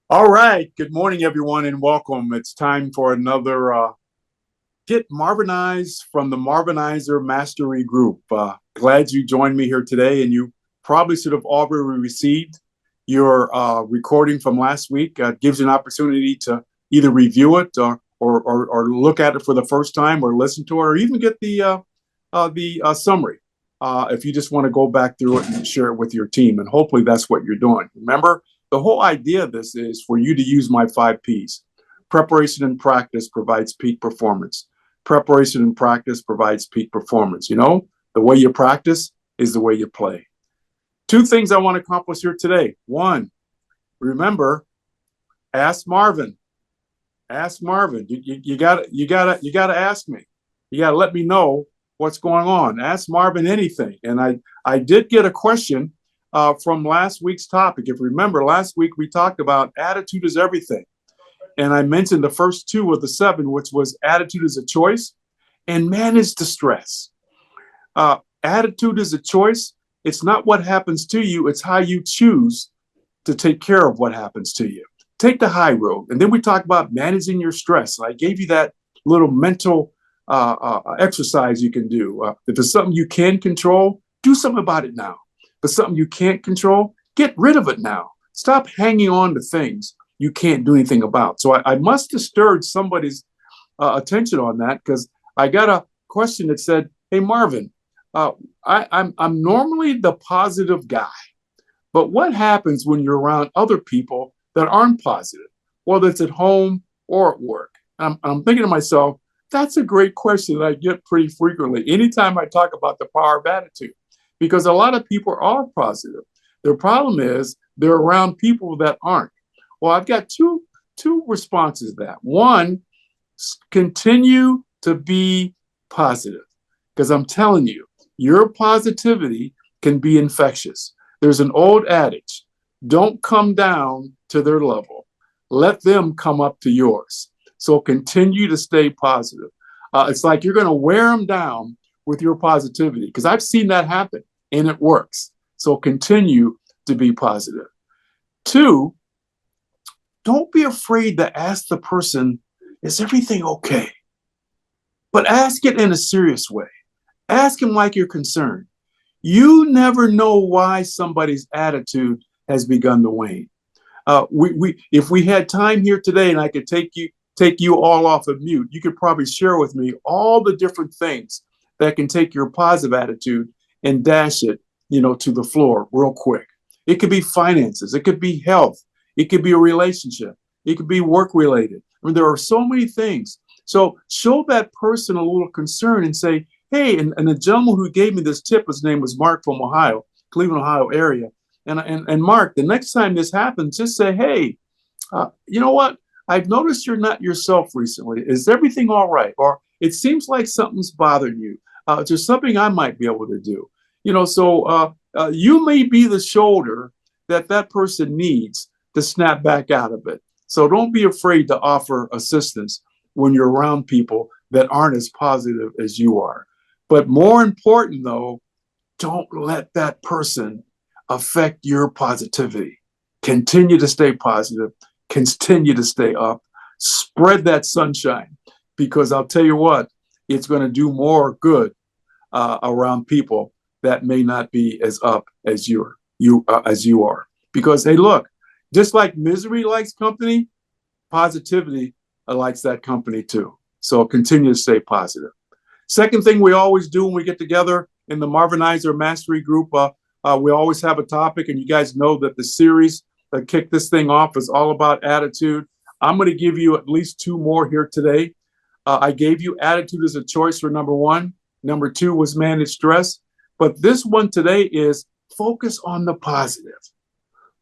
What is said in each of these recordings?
All right. Good morning, everyone, and welcome. It's time for another Get Marvinized from the Marvinizer Mastery Group. Glad you joined me here today, and you probably should have already received your recording from last week. Gives you an opportunity to either review it or look at it for the first time, or listen to it, or even get the summary. If you just want to go back through it and share it with your team, and hopefully that's what you're doing. Remember, the whole idea of this is for you to use my 5 P's. Preparation and practice provides peak performance. Preparation and practice provides peak performance. The way you practice is the way you play. Two things I want to accomplish here today. One, remember, ask Marvin. Ask Marvin. You gotta ask me. You gotta let me know what's going on. Ask Marvin anything. And I did get a question from last week's topic. If you remember, last week we talked about attitude is everything. And I mentioned the first two of the seven, which was attitude is a choice and manage the stress. Attitude is a choice. It's not what happens to you, it's how you choose to take care of what happens to you. Take the high road. And then we talked about managing your stress. I gave you that little mental exercise you can do. If it's something you can control, do something about it now. If it's something you can't control, get rid of it now. Stop hanging on to things you can't do anything about. So I must have stirred somebody's attention on that, because I got a question that said, "Hey Marvin, I'm normally the positive guy, but what happens when you're around other people that aren't positive, whether it's at home or at work?" I'm thinking to myself, that's a great question that I get pretty frequently anytime I talk about the power of attitude, because a lot of people are positive. Their problem is they're around people that aren't. Well, I've got two responses to that. One, continue to be positive, because I'm telling you, your positivity can be infectious. There's an old adage: don't come down to their level, let them come up to yours. So continue to stay positive. It's like you're going to wear them down with your positivity, because I've seen that happen and it works. So continue to be positive. Two, don't be afraid to ask the person, is everything okay? But ask it in a serious way. Ask him like you're concerned. You never know why somebody's attitude has begun to wane. If we had time here today, and I could take you all off of mute, you could probably share with me all the different things that can take your positive attitude and dash it, to the floor real quick. It could be finances, it could be health, it could be a relationship, it could be work related. I mean, there are so many things. So show that person a little concern and say, hey, and the gentleman who gave me this tip, his name was Mark from Ohio, Cleveland, Ohio area. And Mark, the next time this happens, just say, hey, you know what? I've noticed you're not yourself recently. Is everything all right? Or it seems like something's bothering you. Is there something I might be able to do? So you may be the shoulder that person needs to snap back out of it. So don't be afraid to offer assistance when you're around people that aren't as positive as you are. But more important, though, don't let that person affect your positivity. Continue to stay positive, continue to stay up, spread that sunshine, because I'll tell you what, it's going to do more good around people that may not be as up as you are. Because hey, look, just like misery likes company, positivity likes that company too. So continue to stay positive. Second thing we always do when we get together in the Marvinizer Mastery Group, we always have a topic, and you guys know that the series that kicked this thing off is all about attitude. I'm going to give you at least two more here today. I gave you attitude as a choice for number one. Number two was manage stress. But this one today is focus on the positive.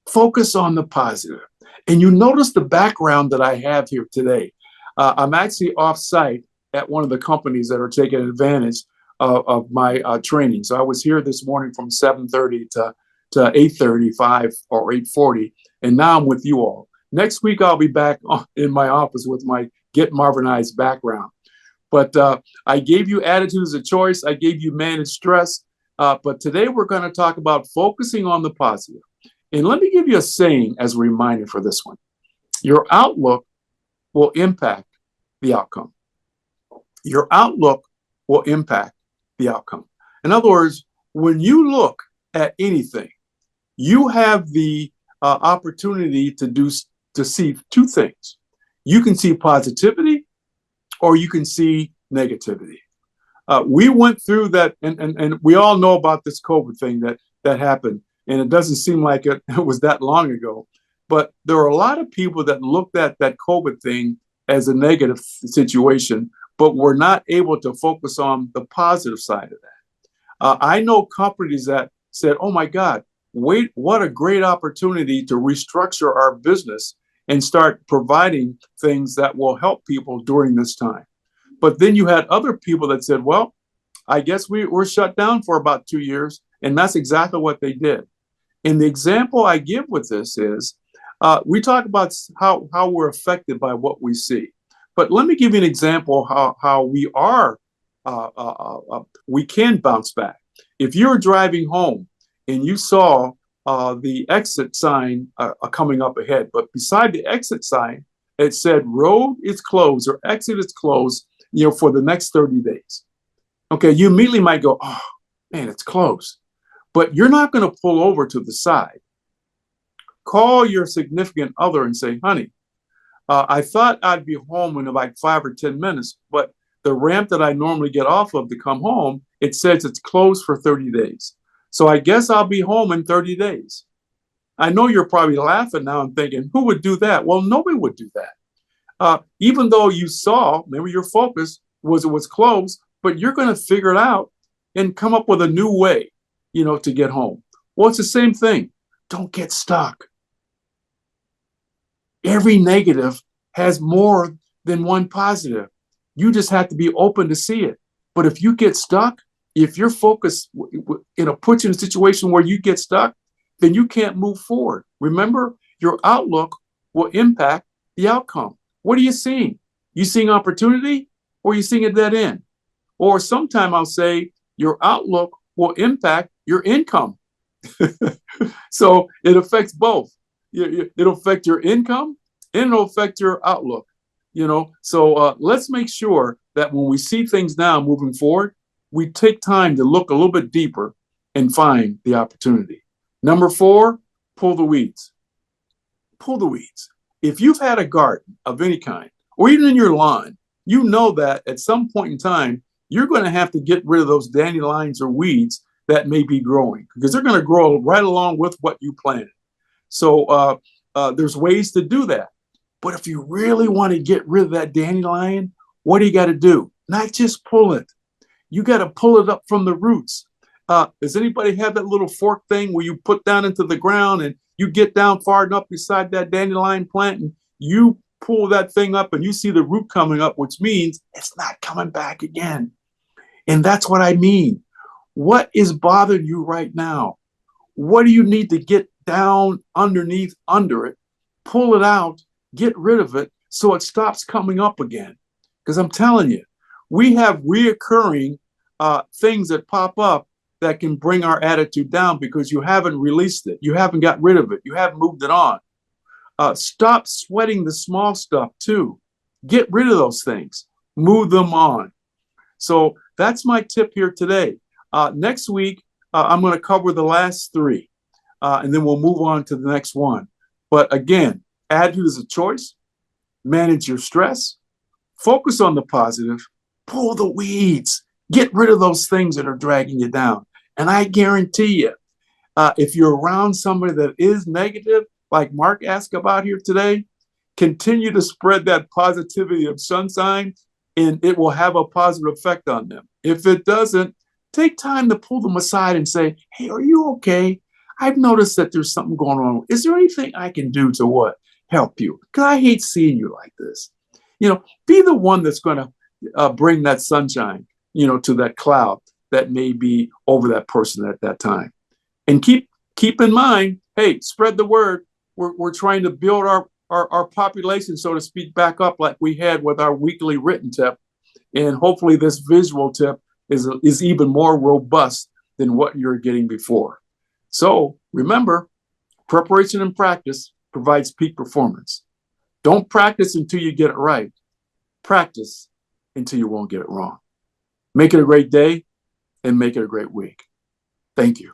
Focus on the positive. And you notice the background that I have here today. I'm actually off site at one of the companies that are taking advantage of my training. So I was here this morning from 7:30 to 8:35 or 8:40, and now I'm with you all. Next week, I'll be back in my office with my Get Marvinized background. But I gave you attitude as a choice. I gave you manage stress. But today we're going to talk about focusing on the positive. And let me give you a saying as a reminder for this one. Your outlook will impact the outcome. Your outlook will impact the outcome. In other words, when you look at anything, you have the opportunity to see two things. You can see positivity, or you can see negativity. We went through that, and we all know about this COVID thing that happened, and it doesn't seem like it was that long ago. But there are a lot of people that looked at that COVID thing as a negative situation, but were not able to focus on the positive side of that. I know companies that said, "Oh my God, wait, what a great opportunity to restructure our business and start providing things that will help people during this time." But then you had other people that said, "Well, I guess we're shut down for about 2 years." And that's exactly what they did. And the example I give with this is we talk about how we're affected by what we see. But let me give you an example how we can bounce back. If you're driving home and you saw the exit sign coming up ahead, but beside the exit sign, it said road is closed or exit is closed, for the next 30 days. Okay, you immediately might go, "Oh, man, it's closed." But you're not going to pull over to the side. Call your significant other and say, "Honey, I thought I'd be home in about 5 or 10 minutes, but the ramp that I normally get off of to come home, it says it's closed for 30 days. So I guess I'll be home in 30 days. I know you're probably laughing now and thinking, who would do that? Well, nobody would do that. Even though you saw, maybe your focus was it was closed, but you're going to figure it out and come up with a new way, to get home. Well, it's the same thing. Don't get stuck. Every negative has more than one positive. You just have to be open to see it. But if you get stuck, if your focus puts you in a situation where you get stuck, then you can't move forward. Remember, your outlook will impact the outcome. What are you seeing? You seeing opportunity, or are you seeing a dead end? Or sometime I'll say your outlook will impact your income. So it affects both. It'll affect your income and it'll affect your outlook. So let's make sure that when we see things now moving forward, we take time to look a little bit deeper and find the opportunity. Number 4, pull the weeds. Pull the weeds. If you've had a garden of any kind, or even in your lawn, you know that at some point in time, you're going to have to get rid of those dandelions or weeds that may be growing, because they're going to grow right along with what you planted. So there's ways to do that. But if you really want to get rid of that dandelion, what do you got to do? Not just pull it. You got to pull it up from the roots. Does anybody have that little fork thing where you put down into the ground and you get down far enough beside that dandelion plant and you pull that thing up and you see the root coming up, which means it's not coming back again. And that's what I mean. What is bothering you right now? What do you need to get down underneath, under it, pull it out, get rid of it so it stops coming up again? Because I'm telling you, we have reoccurring things that pop up that can bring our attitude down because you haven't released it. You haven't got rid of it. You haven't moved it on. Stop sweating the small stuff too. Get rid of those things. Move them on. So that's my tip here today. Next week, I'm going to cover the last 3, and then we'll move on to the next one. But again, attitude is a choice. Manage your stress. Focus on the positive. Pull the weeds. Get rid of those things that are dragging you down. And I guarantee you, if you're around somebody that is negative, like Mark asked about here today, continue to spread that positivity of sunshine, and it will have a positive effect on them. If it doesn't, take time to pull them aside and say, "Hey, are you okay? I've noticed that there's something going on. Is there anything I can do to what? Help you? Because I hate seeing you like this." Be the one that's going to bring that sunshine, to that cloud that may be over that person at that time. And keep in mind, hey, spread the word. We're trying to build our population, so to speak, back up like we had with our weekly written tip. And hopefully this visual tip is even more robust than what you're getting before. So remember, preparation and practice provides peak performance. Don't practice until you get it right. Practice until you won't get it wrong. Make it a great day and make it a great week. Thank you.